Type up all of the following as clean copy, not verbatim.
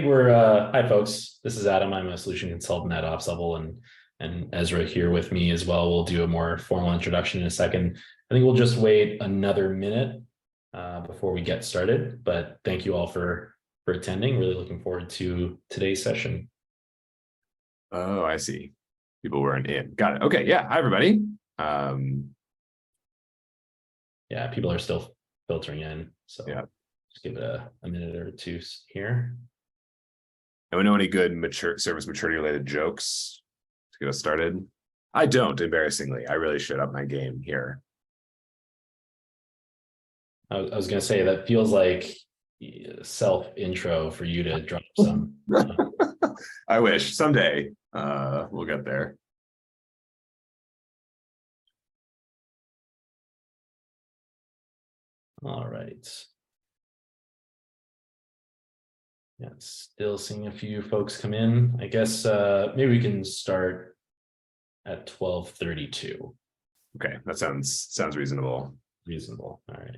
we're hi folks. This is Adam. I'm a solution consultant at OpsLevel, and Ezra here with me as well. We'll do a more formal introduction in a second. I think we'll just wait another minute before we get started. But thank you all for attending. Really looking forward to today's session. Oh, I see. People weren't in. Got it. Okay. Yeah. Hi, everybody. Yeah, people are still filtering in. So yeah, just give it a minute or two here. Anyone know any good service maturity related jokes to get us started? I don't, embarrassingly. I really should up my game here. I was going to say that feels like self intro for you to drop some. I wish someday we'll get there. All right. Yeah, still seeing a few folks come in. I guess maybe we can start at 12:32. Okay, that sounds reasonable. Reasonable. All right.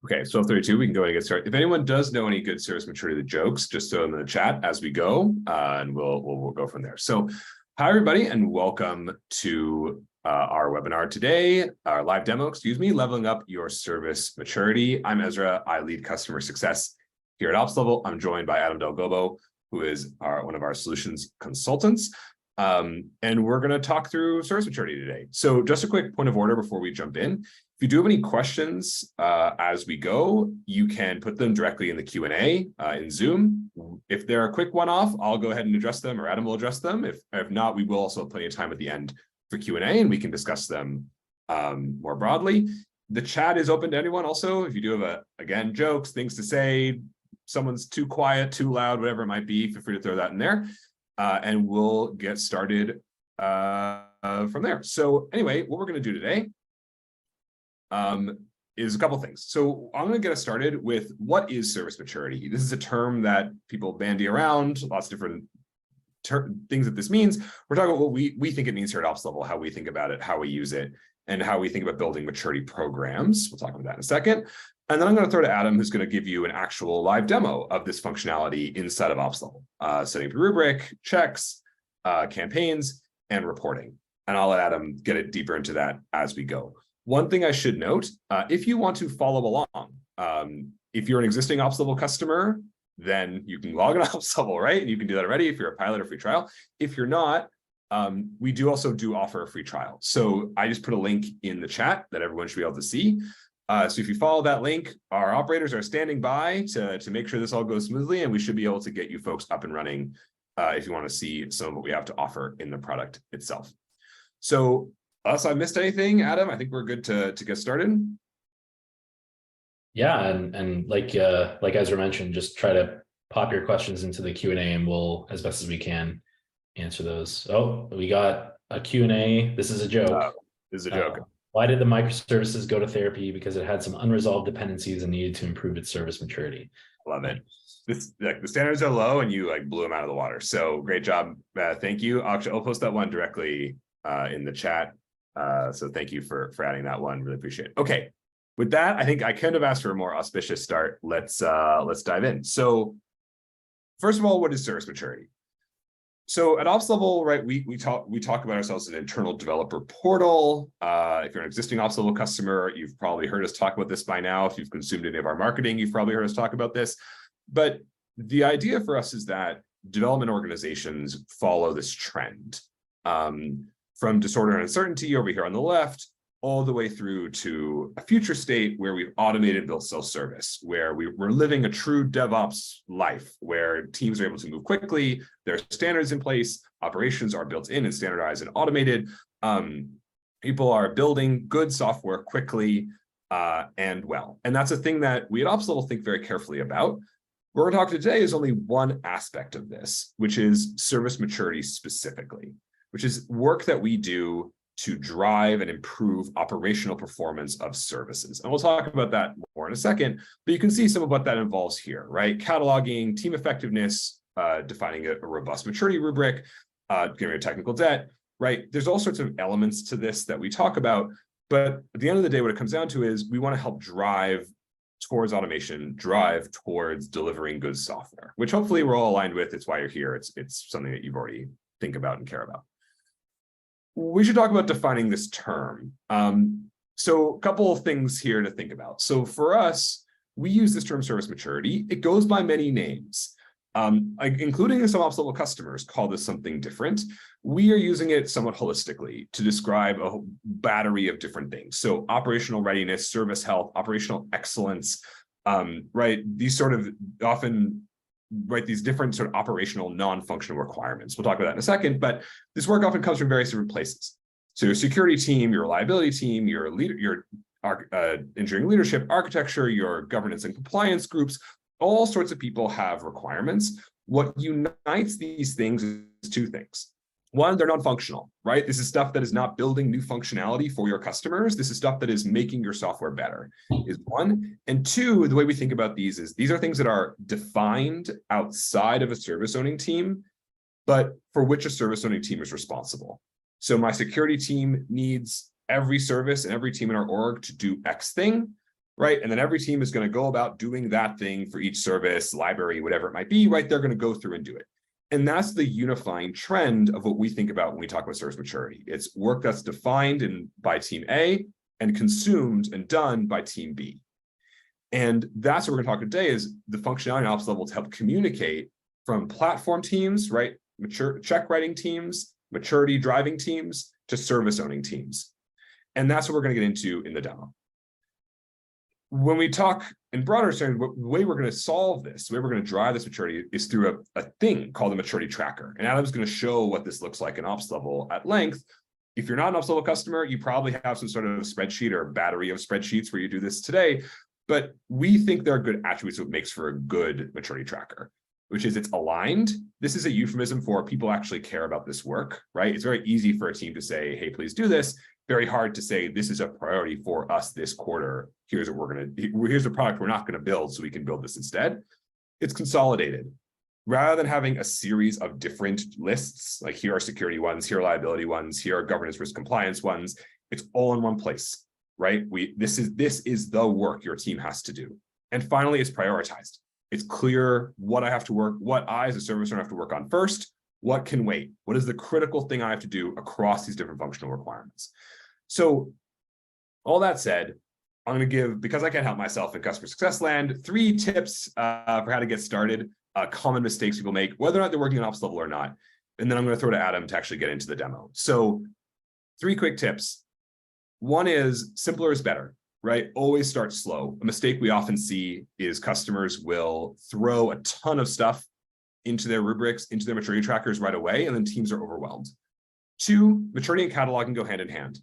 Okay, so 12:32, we can go ahead and get started. If anyone does know any good service maturity jokes, just throw them in the chat as we go, and we'll go from there. So, hi everybody, and welcome to our webinar today, our live demo, leveling up your service maturity. I'm Ezra. I lead customer success here at OpsLevel. I'm joined by Adam Del Gobbo, who is one of our solutions consultants. And we're going to talk through service maturity today. So just a quick point of order before we jump in. If you do have any questions as we go, you can put them directly in the Q&A in Zoom. If they're a quick one-off, I'll go ahead and address them, or Adam will address them. If not, we will also have plenty of time at the end for Q&A, and we can discuss them more broadly. The chat is open to anyone also. If you do have, again, jokes, things to say, someone's too quiet, too loud, whatever it might be, feel free to throw that in there. And we'll get started from there. So anyway, what we're going to do today is a couple things. So I'm going to get us started with what is service maturity. This is a term that people bandy around, lots of different things that this means. We're talking about what we think it means here at OpsLevel, how we think about it, how we use it, and how we think about building maturity programs. We'll talk about that in a second. And then I'm going to throw to Adam, who's going to give you an actual live demo of this functionality inside of OpsLevel, setting up a rubric, checks, campaigns, and reporting. And I'll let Adam get it deeper into that as we go. One thing I should note, if you want to follow along, if you're an existing OpsLevel customer, then you can log on to OpsLevel, right? And you can do that already if you're a pilot or free trial. If you're not, we also offer a free trial. So I just put a link in the chat that everyone should be able to see. So if you follow that link, our operators are standing by to make sure this all goes smoothly, and we should be able to get you folks up and running if you want to see some of what we have to offer in the product itself. So unless I missed anything, Adam, I think we're good to get started. Yeah, and like Ezra mentioned, just try to pop your questions into the Q&A, and we'll, as best as we can, answer those. Oh, we got a Q&A. This is a joke. This is a joke. Why did the microservices go to therapy? Because it had some unresolved dependencies and needed to improve its service maturity. Love it. The standards are low, and you blew them out of the water. So great job. Thank you. I'll post that one directly in the chat. So thank you for adding that one. Really appreciate it. Okay. With that, I think I couldn't have asked for a more auspicious start. Let's dive in. So first of all, what is service maturity? So at OpsLevel, right, we talk about ourselves as an internal developer portal. If you're an existing OpsLevel customer, you've probably heard us talk about this by now. If you've consumed any of our marketing, you've probably heard us talk about this. But the idea for us is that development organizations follow this trend from disorder and uncertainty over here on the left, all the way through to a future state where we've automated built self-service, where we're living a true DevOps life, where teams are able to move quickly, there are standards in place, operations are built in and standardized and automated. People are building good software quickly and well. And that's a thing that we at OpsLevel think very carefully about. What we're talking today is only one aspect of this, which is service maturity specifically, which is work that we do to drive and improve operational performance of services. And we'll talk about that more in a second, but you can see some of what that involves here, right? Cataloging, team effectiveness, defining a robust maturity rubric, getting rid of technical debt, right? There's all sorts of elements to this that we talk about, but at the end of the day, what it comes down to is we want to help drive towards automation, drive towards delivering good software, which hopefully we're all aligned with. It's why you're here. It's something that you've already think about and care about. We should talk about defining this term. So a couple of things here to think about. So for us, we use this term service maturity. It goes by many names, including some OpsLevel customers call this something different. We are using it somewhat holistically to describe a battery of different things. So operational readiness, service health, operational excellence, right? These sort of often, right, these different sort of operational non-functional requirements. We'll talk about that in a second, but this work often comes from various different places. So your security team, your reliability team, your engineering leadership, architecture, your governance and compliance groups, all sorts of people have requirements. What unites these things is two things. One, they're non-functional, right? This is stuff that is not building new functionality for your customers. This is stuff that is making your software better, is one. And two, the way we think about these is these are things that are defined outside of a service owning team, but for which a service owning team is responsible. So my security team needs every service and every team in our org to do X thing, right? And then every team is going to go about doing that thing for each service, library, whatever it might be, right? They're going to go through and do it. And that's the unifying trend of what we think about when we talk about service maturity. It's work that's defined by team A and consumed and done by team B. And that's what we're going to talk today is the functionality in OpsLevel to help communicate from platform teams, right? Mature check writing teams, maturity driving teams to service owning teams. And that's what we're going to get into in the demo. When we talk in broader terms, the way we're going to solve this, the way we're going to drive this maturity is through a thing called a maturity tracker. And Adam's going to show what this looks like in OpsLevel at length. If you're not an OpsLevel customer, you probably have some sort of spreadsheet or battery of spreadsheets where you do this today. But we think there are good attributes of what makes for a good maturity tracker, which is it's aligned. This is a euphemism for people actually care about this work, right? It's very easy for a team to say, hey, please do this. Very hard to say, this is a priority for us this quarter. Here's what we're going to, here's the product we're not going to build so we can build this instead. It's consolidated. Rather than having a series of different lists, like here are security ones, here are liability ones, here are governance risk compliance ones, it's all in one place, right? This is the work your team has to do. And finally, it's prioritized. It's clear what I have to work, what I as a service owner have to work on first, what can wait, what is the critical thing I have to do across these different functional requirements. So all that said, I'm going to give, because I can't help myself in customer success land, 3 tips for how to get started, common mistakes people make, whether or not they're working on OpsLevel or not. And then I'm going to throw to Adam to actually get into the demo. So 3 quick tips. One is simpler is better, right? Always start slow. A mistake we often see is customers will throw a ton of stuff into their rubrics, into their maturity trackers right away, and then teams are overwhelmed. 2, maturity and cataloging go hand in hand.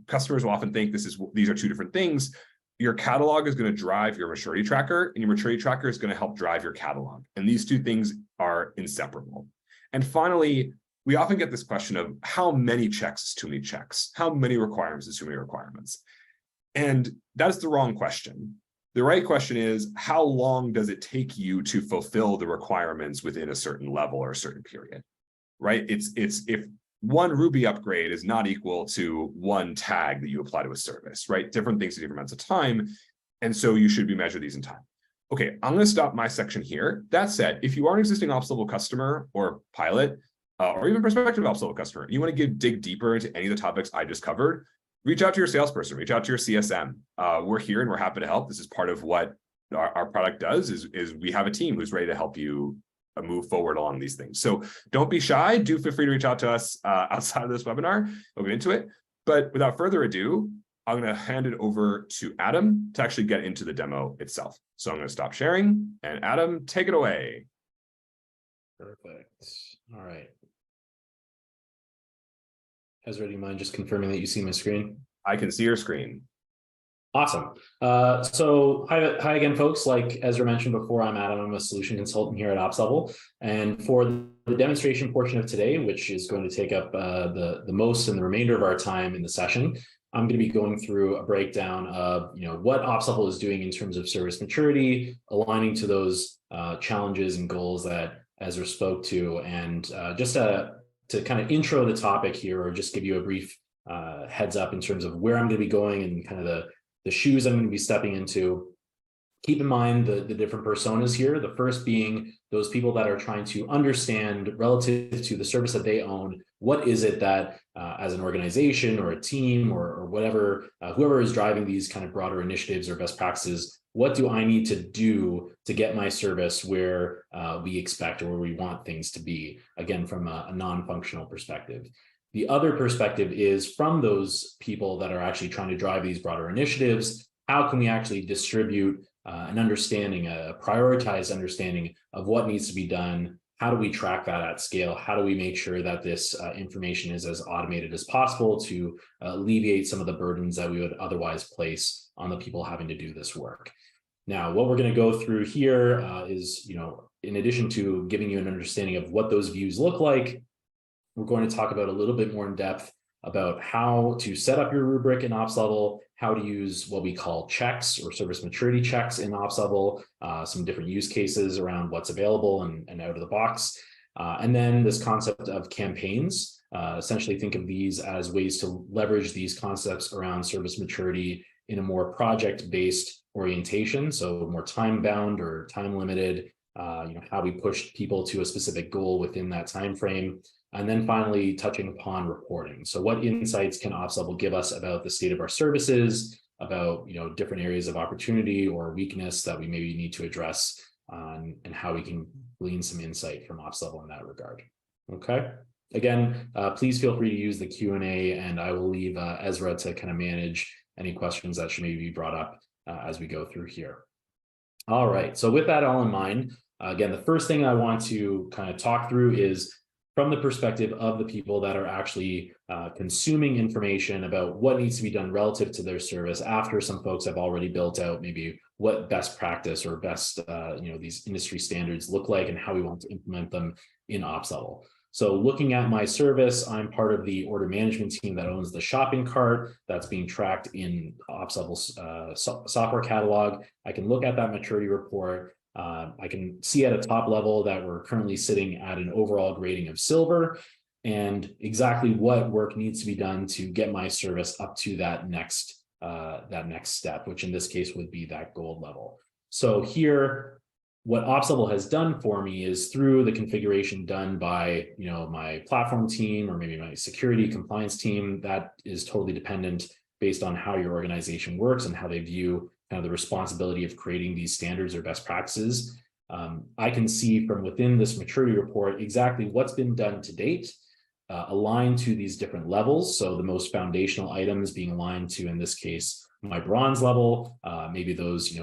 Customers will often think these are 2 different things. Your catalog is going to drive your maturity tracker, and your maturity tracker is going to help drive your catalog. And these 2 things are inseparable. And finally, we often get this question of how many checks is too many checks? How many requirements is too many requirements? And that is the wrong question. The right question is, how long does it take you to fulfill the requirements within a certain level or a certain period, right? It's if one Ruby upgrade is not equal to one tag that you apply to a service, right? Different things at different amounts of time. And so you should be measured these in time. Okay, I'm going to stop my section here. That said, if you are an existing OpsLevel customer or pilot, or even prospective OpsLevel customer, and you want to dig deeper into any of the topics I just covered, reach out to your salesperson, reach out to your CSM. We're here and we're happy to help. This is part of what our product does is we have a team who's ready to help you move forward along these things. So don't be shy. Do feel free to reach out to us outside of this webinar. We'll get into it. But without further ado, I'm going to hand it over to Adam to actually get into the demo itself. So I'm going to stop sharing and Adam, take it away. Perfect. All right. Ezra, do you mind just confirming that you see my screen? I can see your screen. Awesome. So hi again, folks. Like Ezra mentioned before, I'm Adam. I'm a solution consultant here at OpsLevel. And for the demonstration portion of today, which is going to take up the most and the remainder of our time in the session, I'm going to be going through a breakdown of what OpsLevel is doing in terms of service maturity, aligning to those challenges and goals that Ezra spoke to, and just to kind of intro the topic here, or just give you a brief heads up in terms of where I'm going to be going and kind of the shoes I'm going to be stepping into. Keep in mind the different personas here. The first being those people that are trying to understand relative to the service that they own, what is it that as an organization or a team or whatever, whoever is driving these kind of broader initiatives or best practices, what do I need to do to get my service where we expect or where we want things to be, again, from a non-functional perspective. The other perspective is from those people that are actually trying to drive these broader initiatives. How can we actually distribute an understanding, a prioritized understanding of what needs to be done? How do we track that at scale? How do we make sure that this information is as automated as possible to alleviate some of the burdens that we would otherwise place on the people having to do this work? Now, what we're going to go through here is, in addition to giving you an understanding of what those views look like, we're going to talk about a little bit more in depth about how to set up your rubric in OpsLevel, how to use what we call checks or service maturity checks in OpsLevel, some different use cases around what's available and out of the box. And then this concept of campaigns. Essentially think of these as ways to leverage these concepts around service maturity in a more project-based orientation, so more time-bound or time-limited, how we push people to a specific goal within that time frame. And then finally, touching upon reporting. So what insights can OpsLevel give us about the state of our services, about different areas of opportunity or weakness that we maybe need to address, and how we can glean some insight from OpsLevel in that regard. Okay. Again, please feel free to use the Q&A, and I will leave Ezra to kind of manage any questions that should maybe be brought up as we go through here. All right. So with that all in mind, again, the first thing I want to kind of talk through is from the perspective of the people that are actually consuming information about what needs to be done relative to their service after some folks have already built out maybe what best practice or best these industry standards look like and how we want to implement them in OpsLevel. So looking at my service, I'm part of the order management team that owns the shopping cart that's being tracked in OpsLevel's software catalog. I can look at that maturity report. I can see at a top level that we're currently sitting at an overall grading of silver, and exactly what work needs to be done to get my service up to that next step, which in this case would be that gold level. So here, what OpsLevel has done for me is through the configuration done by my platform team or maybe my security compliance team, that is totally dependent based on how your organization works and how they view kind of the responsibility of creating these standards or best practices. I can see from within this maturity report exactly what's been done to date, aligned to these different levels. So the most foundational items being aligned to, in this case, my bronze level, maybe those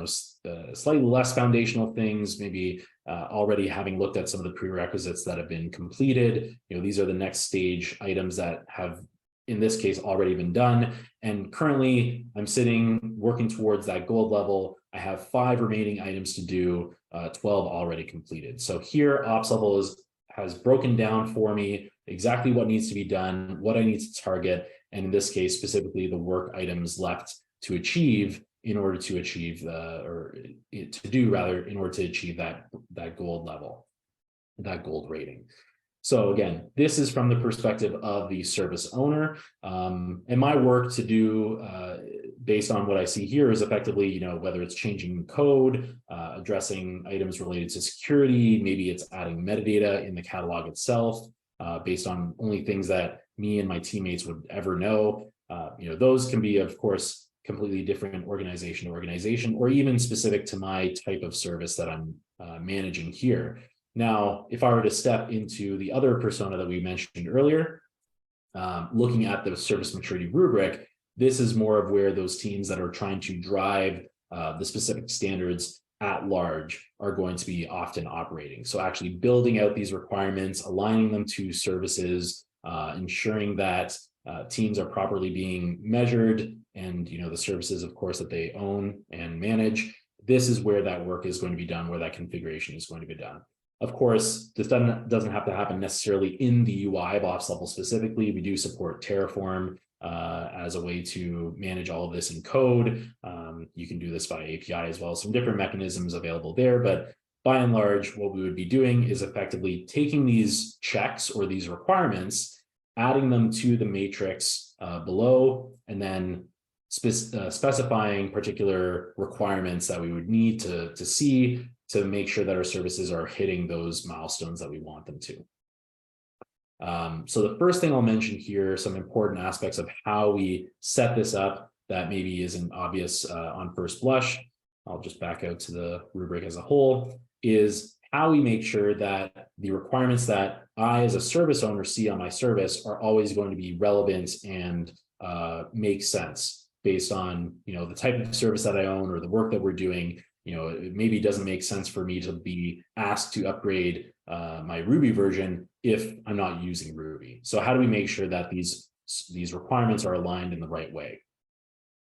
slightly less foundational things, maybe already having looked at some of the prerequisites that have been completed. These are the next stage items that have, in this case, already been done. And currently I'm working towards that gold level. I have 5 remaining items to do, 12 already completed. So here OpsLevel has broken down for me exactly what needs to be done, what I need to target, and in this case, specifically the work items left to achieve in order to achieve that gold level, that gold rating. So again, this is from the perspective of the service owner. And my work to do based on what I see here is effectively, whether it's changing code, addressing items related to security, maybe it's adding metadata in the catalog itself, based on only things that me and my teammates would ever know. Those can be, of course, completely different organization to organization, or even specific to my type of service that I'm managing here. Now, if I were to step into the other persona that we mentioned earlier, looking at the service maturity rubric, this is more of where those teams that are trying to drive the specific standards at large are going to be often operating. So actually building out these requirements, aligning them to services, ensuring that teams are properly being measured and the services, of course, that they own and manage. This is where that work is going to be done, where that configuration is going to be done. Of course, this doesn't have to happen necessarily in the UI of OpsLevel specifically. We do support Terraform as a way to manage all of this in code. You can do this by API as well. Some different mechanisms available there, but by and large, what we would be doing is effectively taking these checks or these requirements, adding them to the matrix below, and then specifying particular requirements that we would need to see to make sure that our services are hitting those milestones that we want them to. So the first thing I'll mention here, some important aspects of how we set this up that maybe isn't obvious on first blush. I'll just back out to the rubric as a whole, is how we make sure that the requirements that I as a service owner see on my service are always going to be relevant and make sense based on the type of service that I own or the work that we're doing. It maybe doesn't make sense for me to be asked to upgrade my Ruby version if I'm not using Ruby. So how do we make sure that these requirements are aligned in the right way?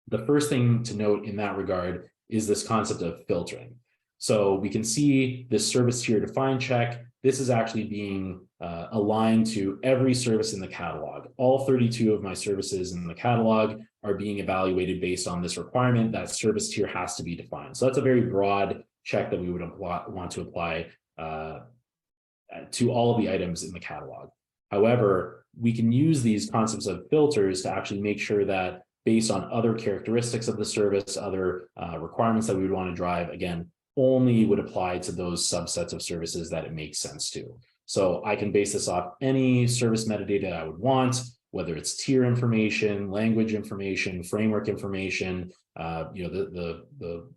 The first thing to note in that regard is this concept of filtering. So we can see this service tier define check. This is actually being aligned to every service in the catalog. All 32 of my services in the catalog are being evaluated based on this requirement that service tier has to be defined. So that's a very broad check that we would want to apply to all of the items in the catalog. However, we can use these concepts of filters to actually make sure that based on other characteristics of the service, other requirements that we would want to drive, again, only would apply to those subsets of services that it makes sense to. So I can base this off any service metadata I would want, whether it's tier information, language information, framework information, the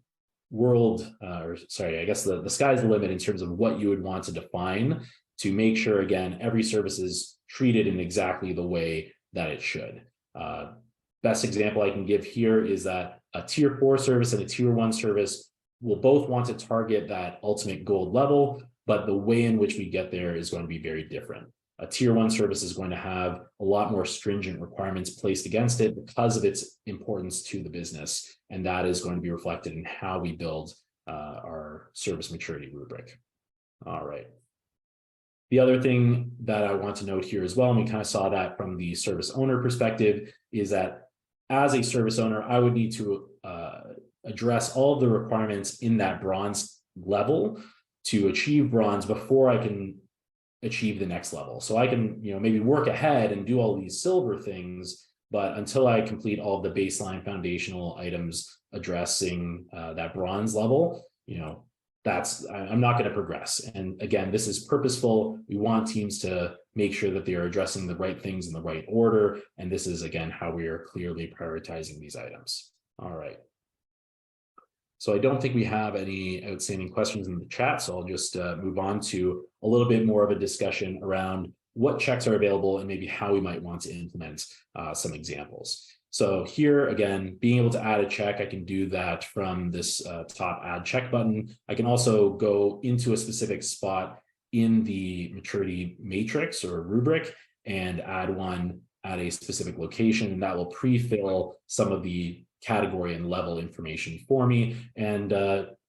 world, I guess the sky's the limit in terms of what you would want to define to make sure, again, every service is treated in exactly the way that it should. Best example I can give here is that a tier 4 service and a tier 1 service will both want to target that ultimate gold level, but the way in which we get there is going to be very different. A tier 1 service is going to have a lot more stringent requirements placed against it because of its importance to the business. And that is going to be reflected in how we build our service maturity rubric. All right. The other thing that I want to note here as well, and we kind of saw that from the service owner perspective, is that as a service owner, I would need to address all of the requirements in that bronze level to achieve bronze before I can achieve the next level. So I can, maybe work ahead and do all these silver things, but until I complete all of the baseline foundational items addressing that bronze level, I'm not going to progress. And again, this is purposeful. We want teams to make sure that they are addressing the right things in the right order. And this is, again, how we are clearly prioritizing these items. All right. So I don't think we have any outstanding questions in the chat. So I'll just move on to a little bit more of a discussion around what checks are available and maybe how we might want to implement some examples. So here, again, being able to add a check, I can do that from this top add check button. I can also go into a specific spot in the maturity matrix or rubric and add one at a specific location, and that will pre-fill some of the category and level information for me. And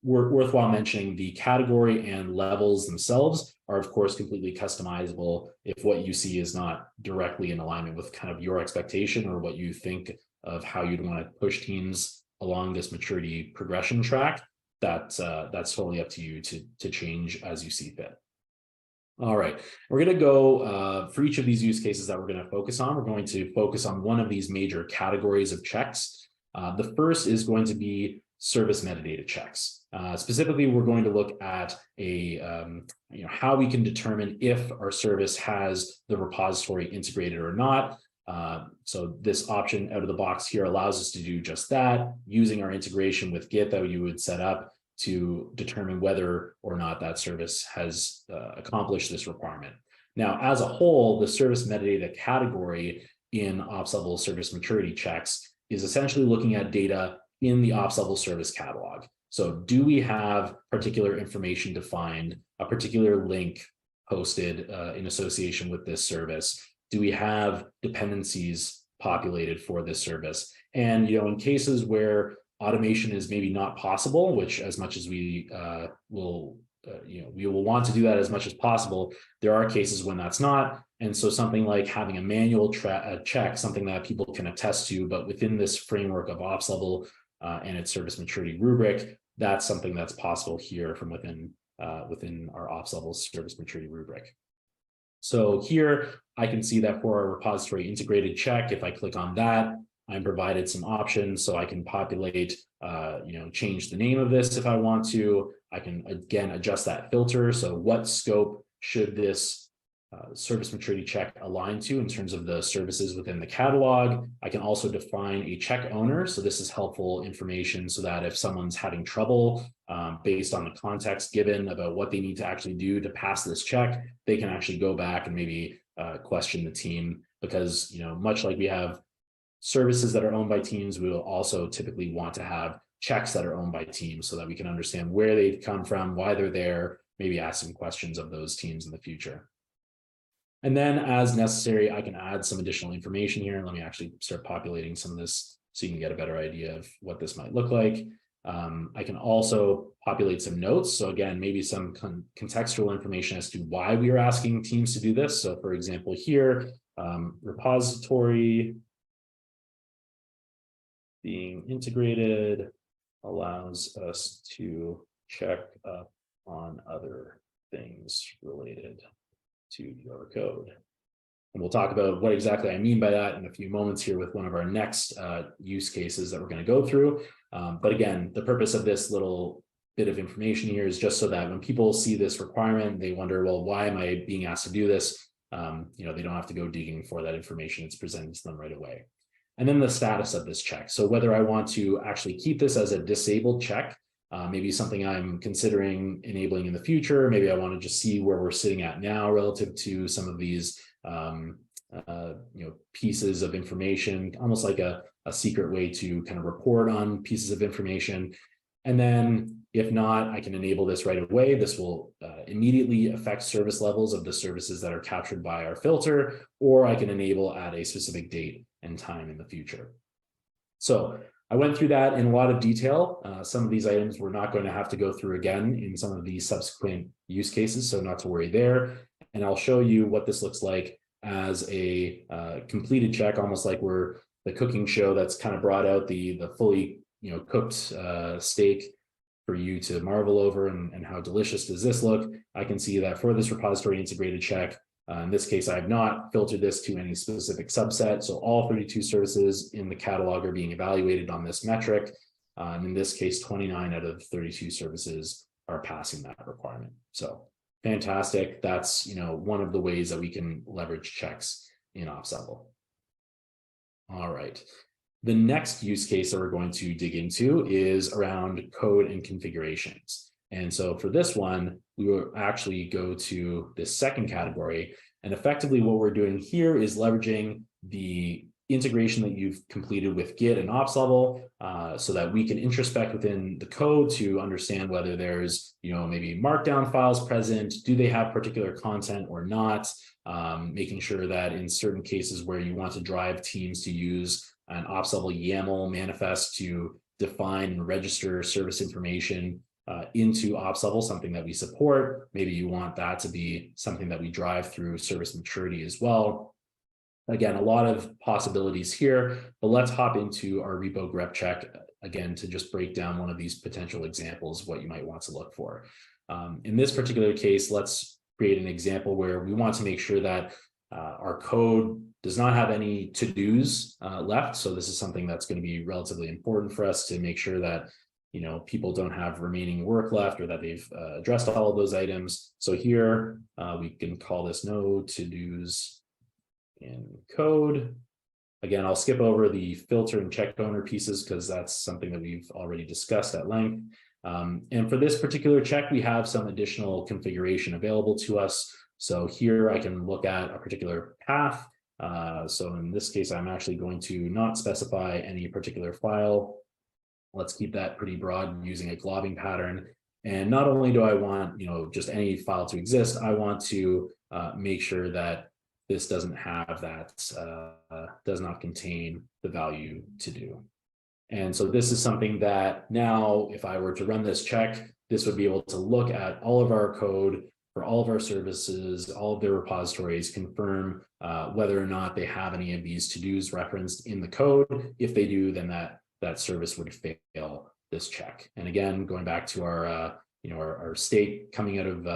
worthwhile mentioning, the category and levels themselves are, of course, completely customizable if what you see is not directly in alignment with kind of your expectation or what you think of how you'd want to push teams along this maturity progression track. That's totally up to you to change as you see fit. All right, we're going to go for each of these use cases that we're going to focus on. We're going to focus on one of these major categories of checks. The first is going to be service metadata checks. Specifically, we're going to look at how we can determine if our service has the repository integrated or not. So this option out of the box here allows us to do just that, using our integration with Git that you would set up to determine whether or not that service has accomplished this requirement. Now, as a whole, the service metadata category in OpsLevel service maturity checks is essentially looking at data in the OpsLevel service catalog. So do we have particular information defined, a particular link posted in association with this service? Do we have dependencies populated for this service. And, in cases where automation is maybe not possible, which as much as we we will want to do that as much as possible, there are cases when that's not. And so something like having a manual check, something that people can attest to, but within this framework of OpsLevel and its service maturity rubric, that's something that's possible here from within our OpsLevel service maturity rubric. So here I can see that for our repository integrated check, if I click on that, I'm provided some options. So I can populate, change the name of this if I want to. I can again adjust that filter. So what scope should this service maturity check align to in terms of the services within the catalog? I can also define a check owner. So this is helpful information so that if someone's having trouble based on the context given about what they need to actually do to pass this check, they can actually go back and maybe question the team, because, much like we have services that are owned by teams, we will also typically want to have checks that are owned by teams so that we can understand where they've come from, why they're there, maybe ask some questions of those teams in the future. And then as necessary, I can add some additional information here. Let me actually start populating some of this so you can get a better idea of what this might look like. I can also populate some notes. So again, maybe some contextual information as to why we are asking teams to do this. So for example, here, repository being integrated allows us to check up on other things related to your code. And we'll talk about what exactly I mean by that in a few moments here with one of our next use cases that we're going to go through. But again, the purpose of this little bit of information here is just so that when people see this requirement, they wonder, well, why am I being asked to do this? They don't have to go digging for that information. It's presented to them right away. And then the status of this check. So whether I want to actually keep this as a disabled check, maybe something I'm considering enabling in the future. Maybe I want to just see where we're sitting at now relative to some of these pieces of information, almost like a secret way to kind of report on pieces of information. And then if not, I can enable this right away. This will immediately affect service levels of the services that are captured by our filter, or I can enable at a specific date and time in the future. So I went through that in a lot of detail. Some of these items we're not going to have to go through again in some of these subsequent use cases, so not to worry there. And I'll show you what this looks like as a completed check, almost like we're the cooking show that's kind of brought out the fully cooked steak for you to marvel over and how delicious does this look. I can see that for this repository integrated check, in this case, I have not filtered this to any specific subset. So all 32 services in the catalog are being evaluated on this metric. And in this case, 29 out of 32 services are passing that requirement. So fantastic. That's one of the ways that we can leverage checks in OpsLevel. All right. The next use case that we're going to dig into is around code and configurations. And so for this one, we will actually go to this second category. And effectively what we're doing here is leveraging the integration that you've completed with Git and OpsLevel so that we can introspect within the code to understand whether there's, maybe markdown files present, do they have particular content or not, making sure that in certain cases where you want to drive teams to use an OpsLevel YAML manifest to define and register service information into OpsLevel, something that we support. Maybe you want that to be something that we drive through service maturity as well. Again, a lot of possibilities here, but let's hop into our repo grep check again to just break down one of these potential examples of what you might want to look for. In this particular case, let's create an example where we want to make sure that our code does not have any to-dos left. So this is something that's going to be relatively important for us to make sure that people don't have remaining work left or that they've addressed all of those items. So here we can call this no to-dos in code. Again, I'll skip over the filter and check owner pieces because that's something that we've already discussed at length. And for this particular check, we have some additional configuration available to us. So here I can look at a particular path. So in this case, I'm actually going to not specify any particular file. Let's keep that pretty broad using a globbing pattern. And not only do I want, just any file to exist, I want to make sure that this doesn't have that, does not contain the value to do. And so this is something that now, if I were to run this check, this would be able to look at all of our code for all of our services, all of their repositories, confirm whether or not they have any of these to-dos referenced in the code. If they do, then that service would fail this check. And again, going back to our our state coming out of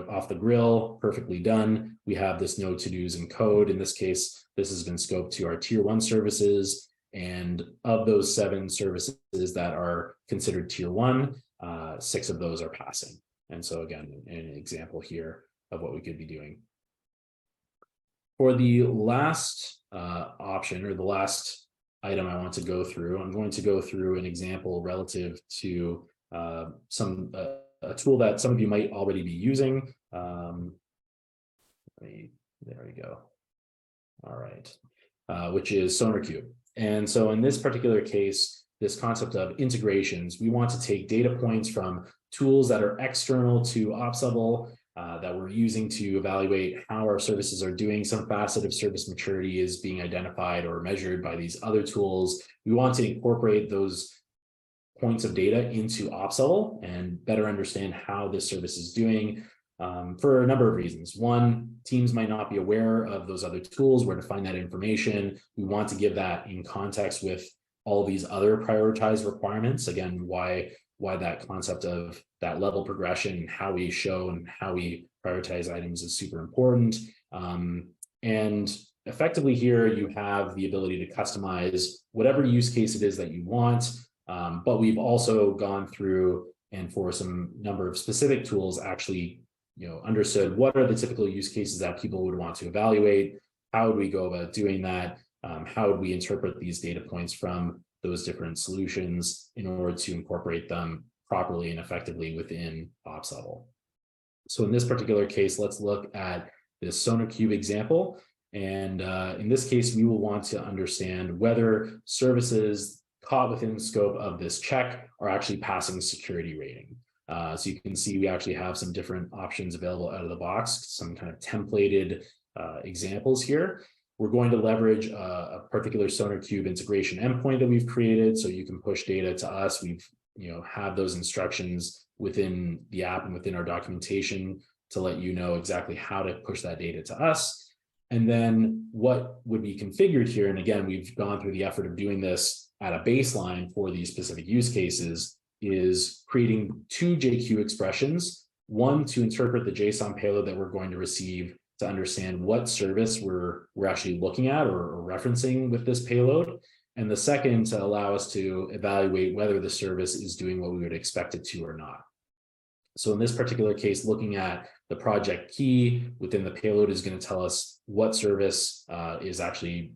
off the grill, perfectly done. We have this no to-dos in code. In this case, this has been scoped to our tier 1 services. And of those 7 services that are considered tier 1, 6 of those are passing. And so again, an example here of what we could be doing. For the last option, or the last item I want to go through, I'm going to go through an example relative to a tool that some of you might already be using. There we go. All right, which is SonarQube. And so in this particular case, this concept of integrations, we want to take data points from tools that are external to OpsLevel that we're using to evaluate how our services are doing. Some facet of service maturity is being identified or measured by these other tools. We want to incorporate those points of data into OpsLevel and better understand how this service is doing for a number of reasons. One, teams might not be aware of those other tools, where to find that information. We want to give that in context with all these other prioritized requirements. Again, why that concept of that level progression and how we show and how we prioritize items is super important. And effectively here, you have the ability to customize whatever use case it is that you want. But we've also gone through and for some number of specific tools actually understood what are the typical use cases that people would want to evaluate. How would we go about doing that? How would we interpret these data points from those different solutions in order to incorporate them properly and effectively within OpsLevel? So in this particular case, let's look at this SonarQube example. And in this case, we will want to understand whether services caught within the scope of this check are actually passing security rating. So you can see we actually have some different options available out of the box, some kind of templated examples here. We're going to leverage a particular SonarQube integration endpoint that we've created, so you can push data to us. We've have those instructions within the app and within our documentation to let you know exactly how to push that data to us. And then what would be configured here, and again, we've gone through the effort of doing this at a baseline for these specific use cases, is creating 2 JQ expressions, one to interpret the JSON payload that we're going to receive to understand what service we're actually looking at or referencing with this payload, and the second to allow us to evaluate whether the service is doing what we would expect it to or not. So in this particular case, looking at the project key within the payload is going to tell us what service is actually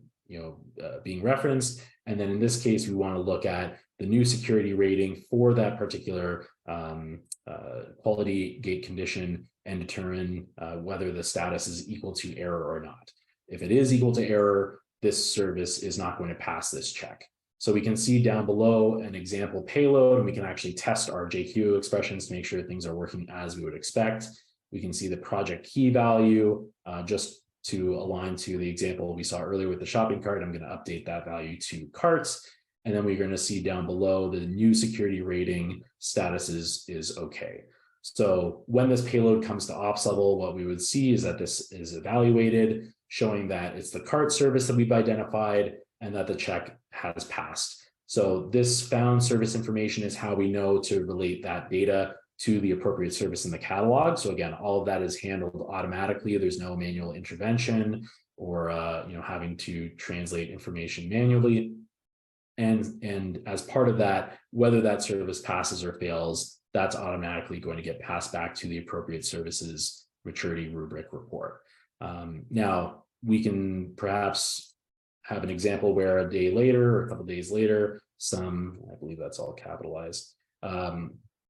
being referenced. And then in this case, we want to look at the new security rating for that particular quality gate condition and determine whether the status is equal to error or not. If it is equal to error, this service is not going to pass this check. So we can see down below an example payload, and we can actually test our JQ expressions to make sure things are working as we would expect. We can see the project key value just to align to the example we saw earlier with the shopping cart. I'm going to update that value to carts. And then we're going to see down below the new security rating status is okay. So when this payload comes to OpsLevel, what we would see is that this is evaluated, showing that it's the cart service that we've identified and that the check has passed. So this found service information is how we know to relate that data to the appropriate service in the catalog. So again, all of that is handled automatically. There's no manual intervention or having to translate information manually. And as part of that, whether that service passes or fails, that's automatically going to get passed back to the appropriate services maturity rubric report. Now, we can perhaps have an example where a day later or a couple of days later, I believe that's all capitalized,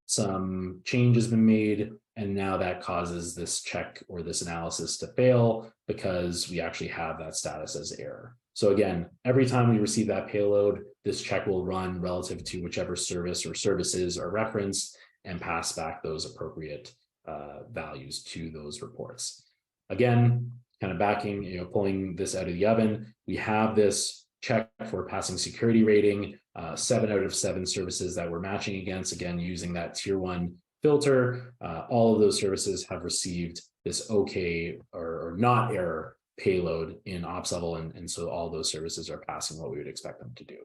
some change has been made, and now that causes this check or this analysis to fail because we actually have that status as error. So again, every time we receive that payload, this check will run relative to whichever service or services are referenced and pass back those appropriate values to those reports. Again, kind of backing, pulling this out of the oven. We have this check for passing security rating, 7 out of 7 services that we're matching against, again, using that tier 1 filter. All of those services have received this okay or not error payload in OpsLevel, and so all those services are passing what we would expect them to do.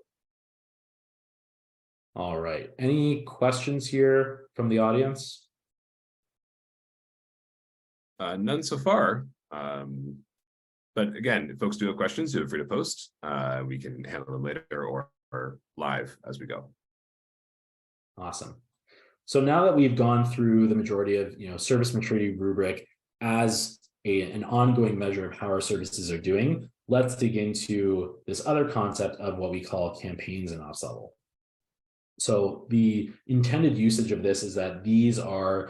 All right, any questions here from the audience? None so far. But again, if folks do have questions, feel free to post. We can handle them later or live as we go. Awesome. So now that we've gone through the majority of service maturity rubric as an ongoing measure of how our services are doing, let's dig into this other concept of what we call campaigns in OpsLevel. So the intended usage of this is that these are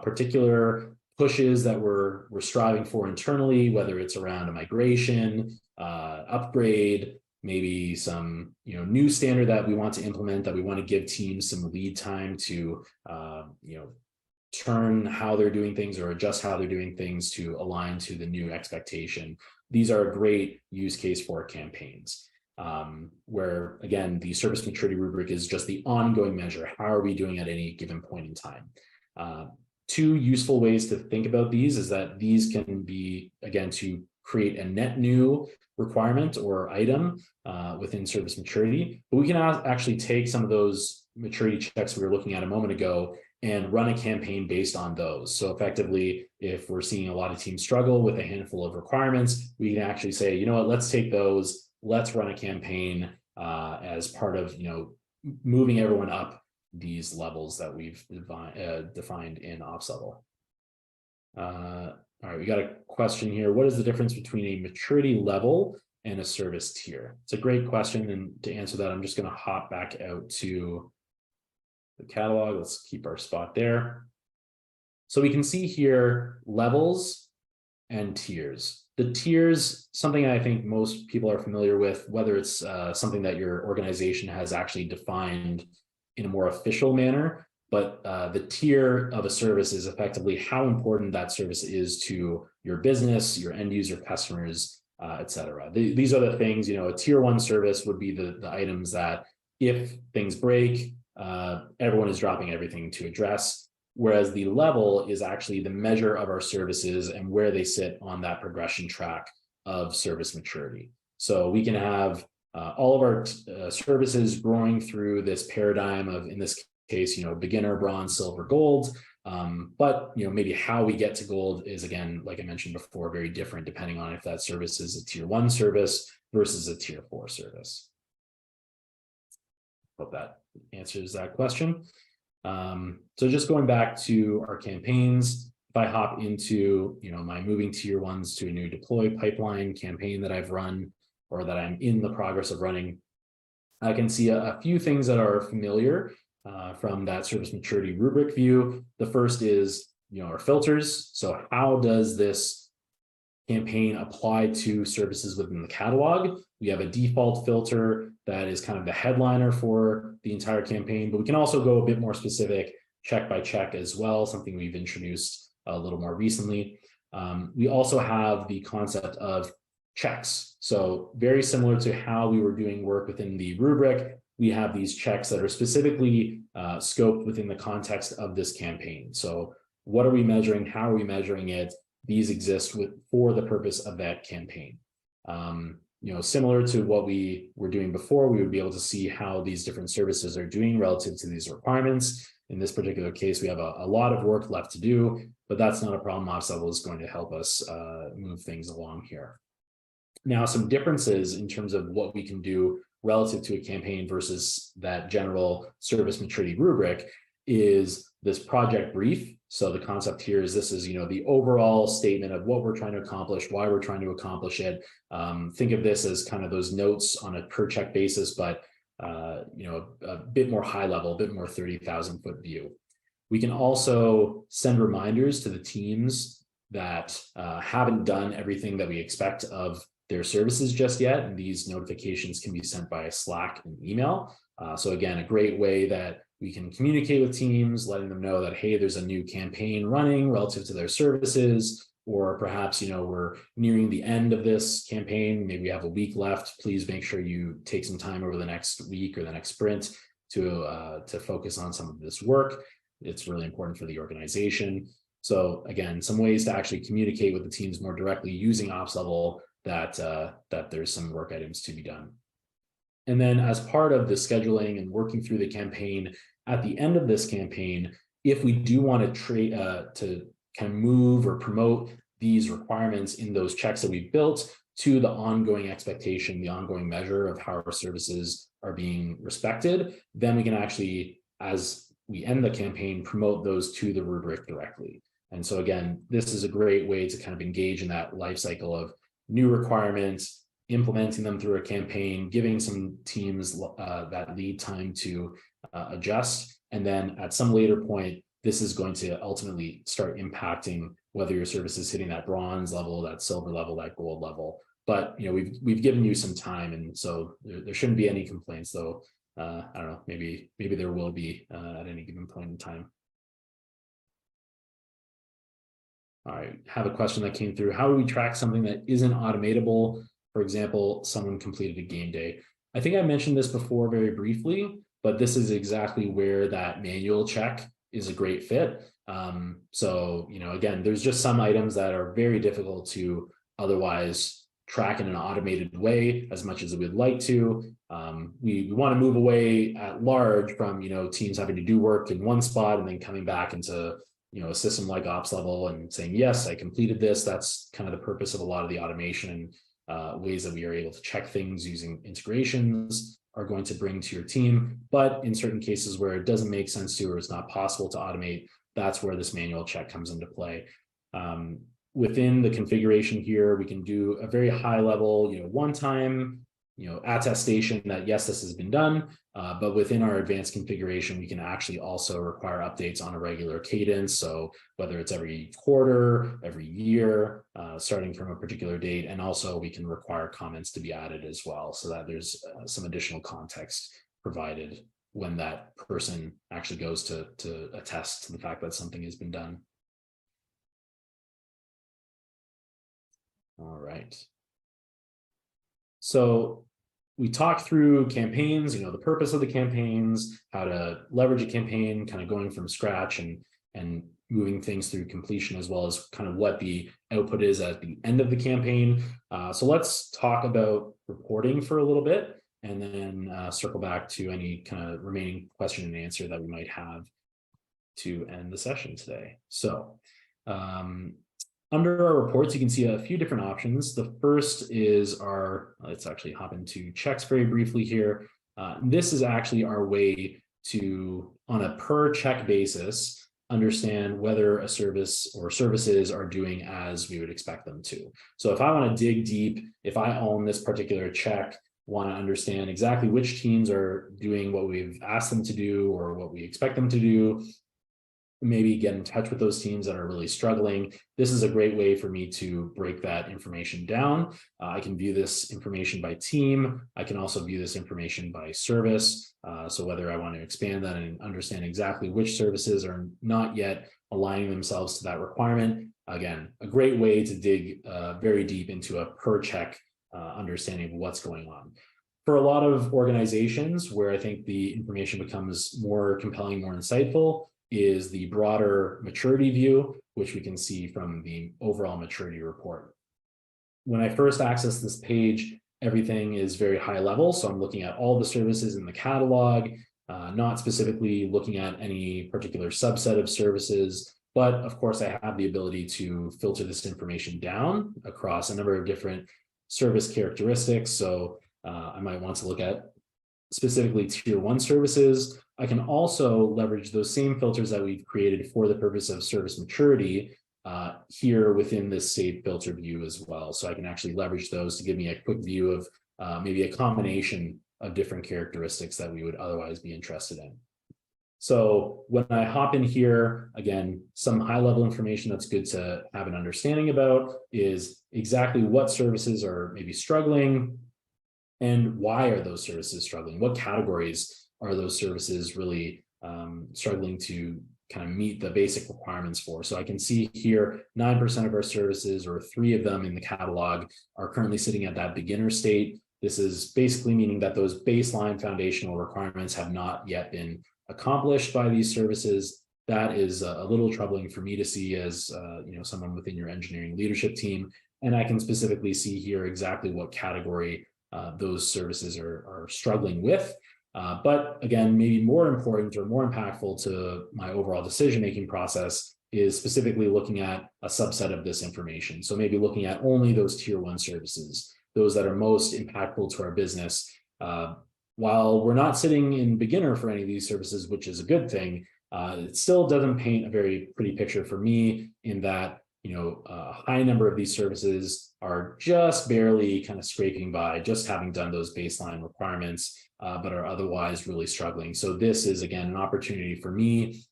particular pushes that we're striving for internally, whether it's around a migration, upgrade, maybe some new standard that we want to implement, that we want to give teams some lead time to turn how they're doing things or adjust how they're doing things to align to the new expectation. These are a great use case for campaigns, where again, the service maturity rubric is just the ongoing measure. How are we doing at any given point in time? Two useful ways to think about these is that these can be, again, to create a net new requirement or item within service maturity, but we can actually take some of those maturity checks we were looking at a moment ago and run a campaign based on those. So effectively, if we're seeing a lot of teams struggle with a handful of requirements, we can actually say, you know what, let's take those, let's run a campaign as part of moving everyone up these levels that we've defined in OpsLevel. All right, we got a question here. What is the difference between a maturity level and a service tier? It's a great question, and to answer that, I'm just going to hop back out to the catalog. Let's keep our spot there. So we can see here levels and tiers. The tiers, something I think most people are familiar with, whether it's something that your organization has actually defined in a more official manner, but the tier of a service is effectively how important that service is to your business, your end user customers, et cetera. These are the things, a tier 1 service would be the items that if things break, everyone is dropping everything to address, whereas the level is actually the measure of our services and where they sit on that progression track of service maturity. So we can have all of our services growing through this paradigm of, in this case, beginner, bronze, silver, gold. But maybe how we get to gold is, again, like I mentioned before, very different depending on if that service is a tier 1 service versus a tier 4 service. Hope that answers that question. So just going back to our campaigns, if I hop into my moving tier 1s to a new deploy pipeline campaign that I've run or that I'm in the progress of running, I can see a few things that are familiar from that service maturity rubric view. The first is our filters. So how does this campaign apply to services within the catalog? We have a default filter that is kind of the headliner for the entire campaign, but we can also go a bit more specific, check by check as well, something we've introduced a little more recently. We also have the concept of checks. So very similar to how we were doing work within the rubric, we have these checks that are specifically scoped within the context of this campaign. So what are we measuring? How are we measuring it? These exist for the purpose of that campaign. Similar to what we were doing before, we would be able to see how these different services are doing relative to these requirements. In this particular case, we have a lot of work left to do, but that's not a problem. OpsLevel is going to help us move things along here. Now, some differences in terms of what we can do relative to a campaign versus that general service maturity rubric is this project brief. So the concept here is this is, the overall statement of what we're trying to accomplish, why we're trying to accomplish it. Think of this as kind of those notes on a per check basis, but a bit more high level, a bit more 30,000 foot view. We can also send reminders to the teams that haven't done everything that we expect of their services just yet. And these notifications can be sent by Slack and email. So again, a great way that we can communicate with teams, letting them know that, hey, there's a new campaign running relative to their services. or perhaps, we're nearing the end of this campaign, maybe we have a week left, please make sure you take some time over the next week or the next sprint to focus on some of this work. It's really important for the organization. So again, some ways to actually communicate with the teams more directly using OpsLevel that there's some work items to be done. And then as part of the scheduling and working through the campaign, at the end of this campaign, if we do want to kind of move or promote these requirements in those checks that we've built to the ongoing expectation, the ongoing measure of how our services are being respected, then we can actually, as we end the campaign, promote those to the rubric directly. And so again, this is a great way to kind of engage in that life cycle of new requirements, implementing them through a campaign, giving some teams that lead time to adjust. And then at some later point, this is going to ultimately start impacting whether your service is hitting that bronze level, that silver level, that gold level. But we've given you some time, and so there shouldn't be any complaints, though. I don't know, maybe there will be at any given point in time. All right, have a question that came through. How do we track something that isn't automatable? For example, someone completed a game day. I think I mentioned this before very briefly, but this is exactly where that manual check is a great fit. So, again, there's just some items that are very difficult to otherwise track in an automated way as much as we'd like to. We want to move away at large from, teams having to do work in one spot and then coming back into, a system like OpsLevel and saying, yes, I completed this. That's kind of the purpose of a lot of the automation ways that we are able to check things using integrations are going to bring to your team. But in certain cases where it doesn't make sense to, or it's not possible to automate, that's where this manual check comes into play. Within the configuration here, we can do a very high level, one-time, attestation that yes, this has been done. But within our advanced configuration, we can actually also require updates on a regular cadence. So whether it's every quarter, every year, starting from a particular date, and also we can require comments to be added as well, so that there's some additional context provided when that person actually goes to attest to the fact that something has been done. All right. So we talked through campaigns, the purpose of the campaigns, how to leverage a campaign, kind of going from scratch and moving things through completion, as well as kind of what the output is at the end of the campaign. So let's talk about reporting for a little bit, and then circle back to any kind of remaining question and answer that we might have to end the session today. So under our reports, you can see a few different options. The first is let's actually hop into checks very briefly here. This is actually our way to, on a per check basis, understand whether a service or services are doing as we would expect them to. So if I want to dig deep, if I own this particular check, want to understand exactly which teams are doing what we've asked them to do or what we expect them to do, maybe get in touch with those teams that are really struggling. This is a great way for me to break that information down. I can view this information by team. I can also view this information by service. So whether I want to expand that and understand exactly which services are not yet aligning themselves to that requirement. Again, a great way to dig very deep into a per check understanding of what's going on. For a lot of organizations where I think the information becomes more compelling, more insightful, is the broader maturity view, which we can see from the overall maturity report. When I first access this page, everything is very high level. So I'm looking at all the services in the catalog, not specifically looking at any particular subset of services. But of course, I have the ability to filter this information down across a number of different service characteristics. So I might want to look at specifically tier 1 services. I can also leverage those same filters that we've created for the purpose of service maturity here within this saved filter view as well. So I can actually leverage those to give me a quick view of maybe a combination of different characteristics that we would otherwise be interested in. So when I hop in here, again, some high level information that's good to have an understanding about is exactly what services are maybe struggling and why are those services struggling? What categories are those services really struggling to kind of meet the basic requirements for. So I can see here 9% of our services, or 3 of them in the catalog, are currently sitting at that beginner state. This is basically meaning that those baseline foundational requirements have not yet been accomplished by these services. That is a little troubling for me to see as someone within your engineering leadership team. And I can specifically see here exactly what category those services are struggling with. But again, maybe more important or more impactful to my overall decision-making process is specifically looking at a subset of this information. So maybe looking at only those tier 1 services, those that are most impactful to our business. While we're not sitting in beginner for any of these services, which is a good thing, it still doesn't paint a very pretty picture for me, in that a high number of these services are just barely kind of scraping by, just having done those baseline requirements, but are otherwise really struggling. So this is, again, an opportunity for me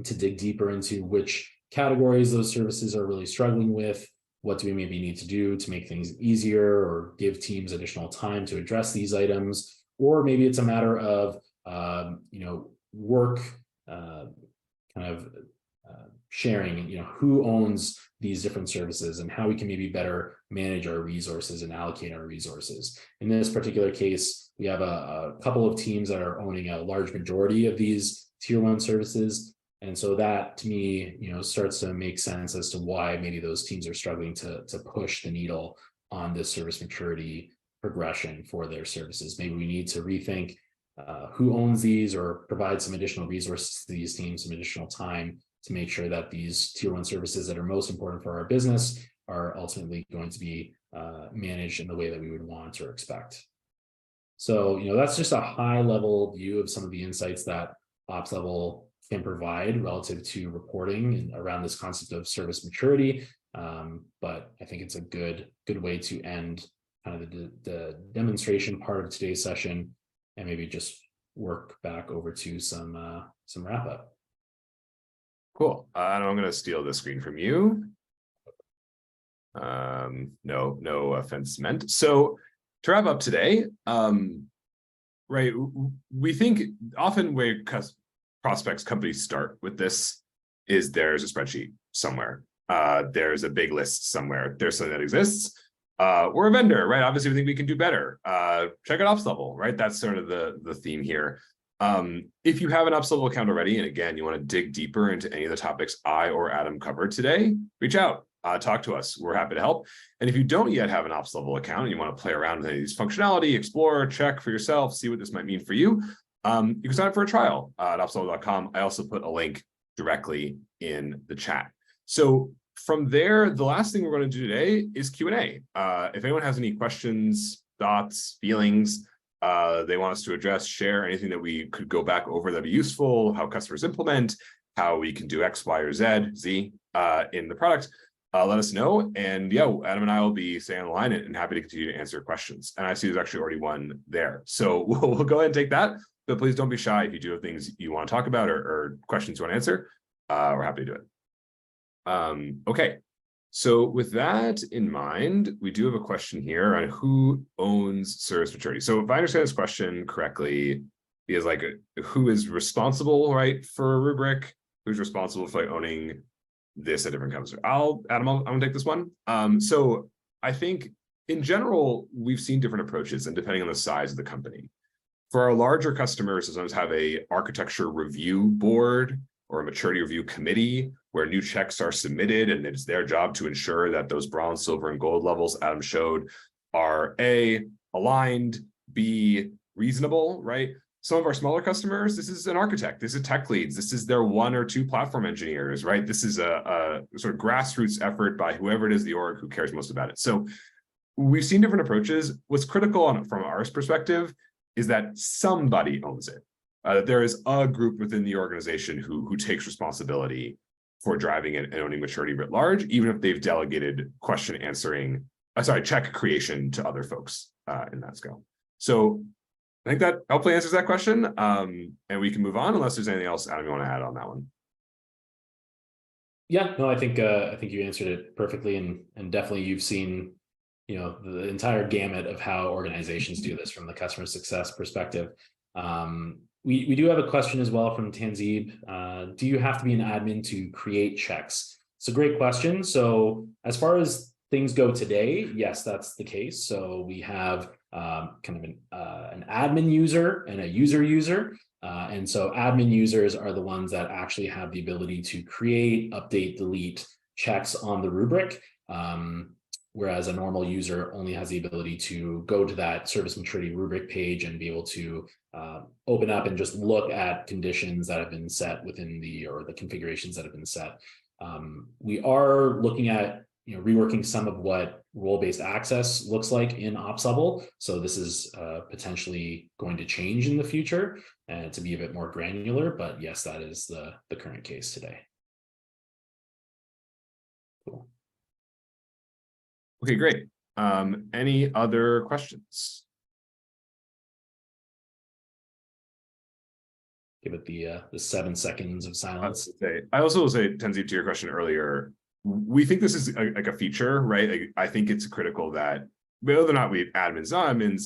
to dig deeper into which categories those services are really struggling with. What do we maybe need to do to make things easier, or give teams additional time to address these items? Or maybe it's a matter of, work sharing, who owns these different services and how we can maybe better manage our resources and allocate our resources. In this particular case, we have a couple of teams that are owning a large majority of these tier 1 services. And so that, to me, starts to make sense as to why maybe those teams are struggling to push the needle on this service maturity progression for their services. Maybe we need to rethink who owns these, or provide some additional resources to these teams, some additional time to make sure that these tier 1 services that are most important for our business are ultimately going to be managed in the way that we would want or expect. So, that's just a high level view of some of the insights that OpsLevel can provide relative to reporting and around this concept of service maturity. But I think it's a good way to end kind of the demonstration part of today's session, and maybe just work back over to some wrap up. Cool. I'm going to steal the screen from you. No offense meant. So to wrap up today, right, we think often where prospects companies start with this is there's a spreadsheet somewhere. There's a big list somewhere. There's something that exists. We're a vendor, right? Obviously, we think we can do better. Check out OpsLevel, right? That's sort of the theme here. If you have an OpsLevel account already, and again, you want to dig deeper into any of the topics I or Adam covered today, reach out, talk to us. We're happy to help. And if you don't yet have an OpsLevel account and you want to play around with any of these functionality, explore, check for yourself, see what this might mean for you, you can sign up for a trial at OpsLevel.com. I also put a link directly in the chat. So from there, the last thing we're going to do today is Q&A. If anyone has any questions, thoughts, feelings, they want us to address, share, anything that we could go back over that'd be useful, how customers implement, how we can do X, Y, or Z in the product, let us know. And yeah, Adam and I will be staying on the line and happy to continue to answer questions. And I see there's actually already one there. So we'll go ahead and take that, but please don't be shy if you do have things you want to talk about or questions you want to answer. We're happy to do it. Okay. So with that in mind, we do have a question here on who owns service maturity. So if I understand this question correctly, is like who is responsible, right, for a rubric? Who's responsible for like owning this at different companies? Adam, I'm gonna take this one. So I think in general, we've seen different approaches, and depending on the size of the company. For our larger customers, sometimes have a architecture review board or a maturity review committee where new checks are submitted, and it's their job to ensure that those bronze, silver, and gold levels Adam showed are A, aligned, B, reasonable, right? Some of our smaller customers, this is an architect, this is tech leads, this is their 1 or 2 platform engineers, right? This is a sort of grassroots effort by whoever it is, the org who cares most about it. So we've seen different approaches. What's critical from our perspective is that somebody owns it. There is a group within the organization who takes responsibility for driving and owning maturity writ large, even if they've delegated check creation to other folks in that scale. So I think that hopefully answers that question. And we can move on unless there's anything else, Adam, you want to add on that one. Yeah, no, I think you answered it perfectly, and definitely you've seen, the entire gamut of how organizations do this from the customer success perspective. We do have a question as well from Tanzib. Do you have to be an admin to create checks? It's a great question. So as far as things go today, yes, that's the case. So we have kind of an admin user and a user. And so admin users are the ones that actually have the ability to create, update, delete checks on the rubric. Whereas a normal user only has the ability to go to that service maturity rubric page and be able to open up and just look at conditions that have been set within or the configurations that have been set. We are looking at reworking some of what role-based access looks like in OpsLevel. So this is potentially going to change in the future and to be a bit more granular, but yes, that is the current case today. Cool. Okay, great. Any other questions? Give it the 7 seconds of silence. I also will say, Tenzi, to your question earlier, we think this is like a feature, right? Like, I think it's critical that whether or not we admins,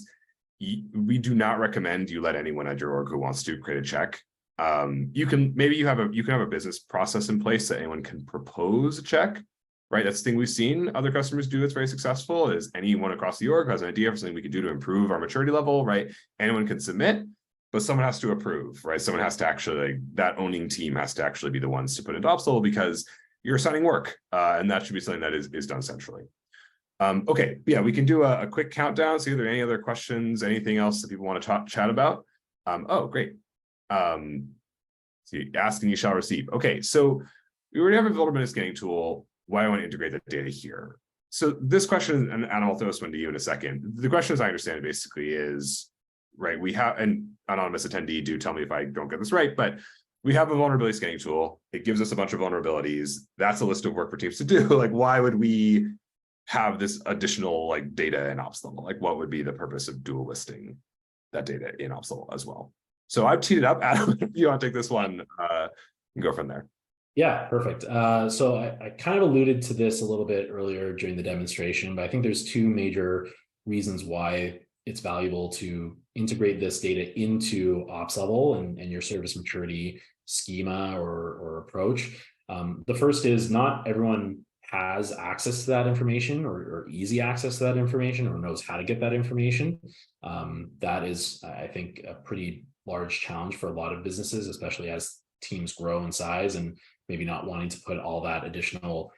we do not recommend you let anyone at your org who wants to create a check. You can have a business process in place that anyone can propose a check. Right, that's the thing we've seen other customers do that's very successful is anyone across the org who has an idea for something we can do to improve our maturity level, right? Anyone can submit, but someone has to approve, right? Someone has to actually, that owning team has to actually be the ones to put into OpsLevel because you're assigning work, and that should be something that is done centrally. Okay, yeah, we can do a quick countdown, see if there are any other questions, anything else that people want to chat about. Oh, great. See, ask and you shall receive. Okay, so we already have a vulnerability scanning tool. Why do I want to integrate the data here? So this question, and I'll throw this one to you in a second. The question, as I understand it, basically is, right, we have, and anonymous attendee, do tell me if I don't get this right, but we have a vulnerability scanning tool. It gives us a bunch of vulnerabilities. That's a list of work for teams to do. Like, why would we have this additional like data in OpsLevel? Like, what would be the purpose of dual listing that data in OpsLevel as well? So I've teed it up. Adam, if you want to take this one, and go from there. Yeah, perfect. So I kind of alluded to this a little bit earlier during the demonstration, but I think there's 2 major reasons why it's valuable to integrate this data into OpsLevel and your service maturity schema or approach. The first is not everyone has access to that information or easy access to that information or knows how to get that information. That is, I think, a pretty large challenge for a lot of businesses, especially as teams grow in size and maybe not wanting to put all that additional,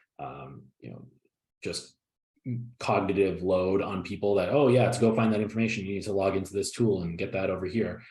just cognitive load on people that, oh yeah, to go find that information, you need to log into this tool and get that over here.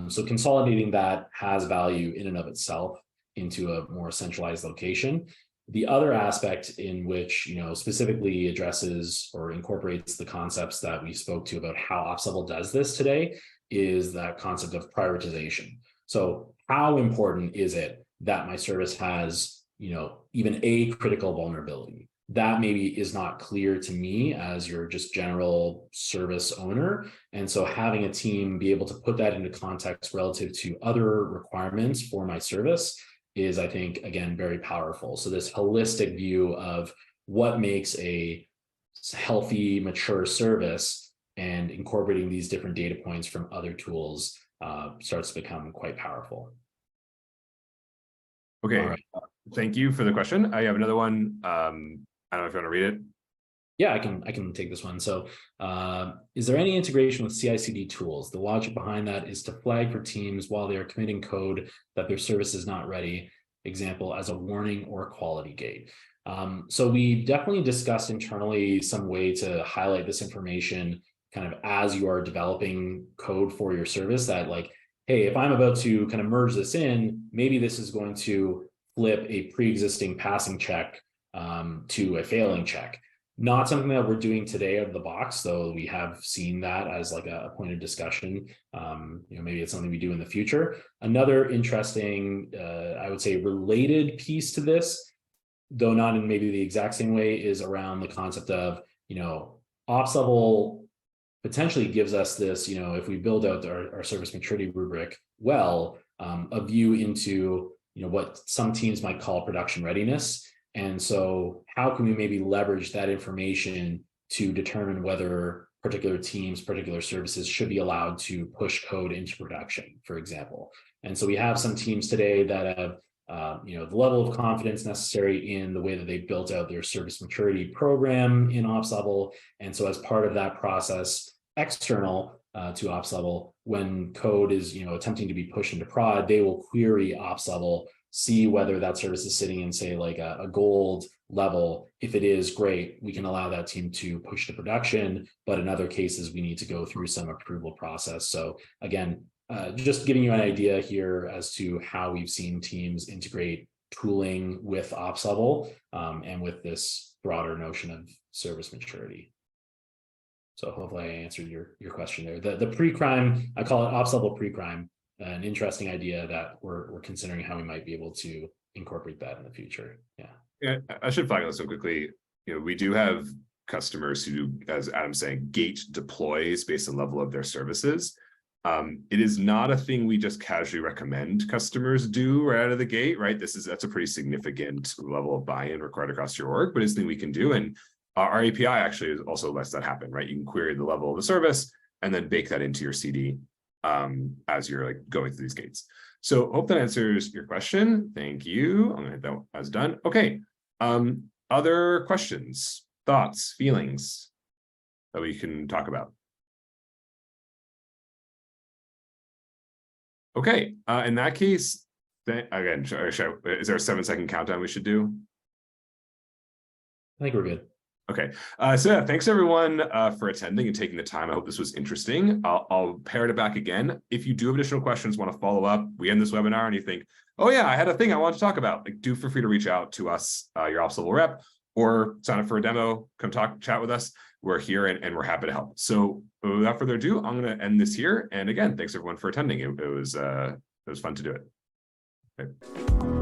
So consolidating that has value in and of itself into a more centralized location. The other aspect in which, specifically addresses or incorporates the concepts that we spoke to about how OpsLevel does this today is that concept of prioritization. So how important is it that my service has, even a critical vulnerability? That maybe is not clear to me as your just general service owner. And so having a team be able to put that into context relative to other requirements for my service is, I think, again, very powerful. So this holistic view of what makes a healthy, mature service and incorporating these different data points from other tools starts to become quite powerful. Okay, right. Thank you for the question. I have another one. I don't know if you want to read it. Yeah, I can take this one. So is there any integration with CI/CD tools? The logic behind that is to flag for teams while they are committing code that their service is not ready, example, as a warning or a quality gate. So we definitely discussed internally some way to highlight this information kind of as you are developing code for your service that like, hey, if I'm about to kind of merge this in, maybe this is going to flip a pre-existing passing check to a failing check. Not something that we're doing today out of the box, though we have seen that as like a point of discussion. Maybe it's something we do in the future. Another interesting, I would say, related piece to this, though not in maybe the exact same way, is around the concept of, OpsLevel potentially gives us this, if we build out our service maturity rubric well, a view into, what some teams might call production readiness. And so how can we maybe leverage that information to determine whether particular teams, particular services should be allowed to push code into production, for example. And so we have some teams today that have the level of confidence necessary in the way that they built out their service maturity program in OpsLevel. And so as part of that process, external to OpsLevel, when code is attempting to be pushed into prod, they will query OpsLevel, see whether that service is sitting in, say, like a gold level. If it is, great, we can allow that team to push to production. But in other cases, we need to go through some approval process. So again, just giving you an idea here as to how we've seen teams integrate tooling with OpsLevel and with this broader notion of service maturity. So hopefully I answered your question there. The pre-crime, I call it OpsLevel pre-crime, an interesting idea that we're considering how we might be able to incorporate that in the future. Yeah, I should flag this so quickly. We do have customers who, as Adam's saying, gate deploys based on level of their services. It is not a thing we just casually recommend customers do right out of the gate, right? That's a pretty significant level of buy-in required across your org, but it's a thing we can do. And our API actually also lets that happen, right? You can query the level of the service and then bake that into your CD as you're like going through these gates. So hope that answers your question. Thank you. I'm gonna hit that as done. Okay. Other questions, thoughts, feelings that we can talk about? Okay, in that case, again, is there a 7-second countdown we should do? I think we're good. Okay, so yeah, thanks everyone for attending and taking the time. I hope this was interesting. I'll parrot it back again. If you do have additional questions, want to follow up, we end this webinar and you think, oh yeah, I had a thing I wanted to talk about, like, do feel free to reach out to us, your OpsLevel rep, or sign up for a demo, come chat with us. We're here and we're happy to help. So without further ado, I'm going to end this here. And again, thanks everyone for attending. It was fun to do it. Okay.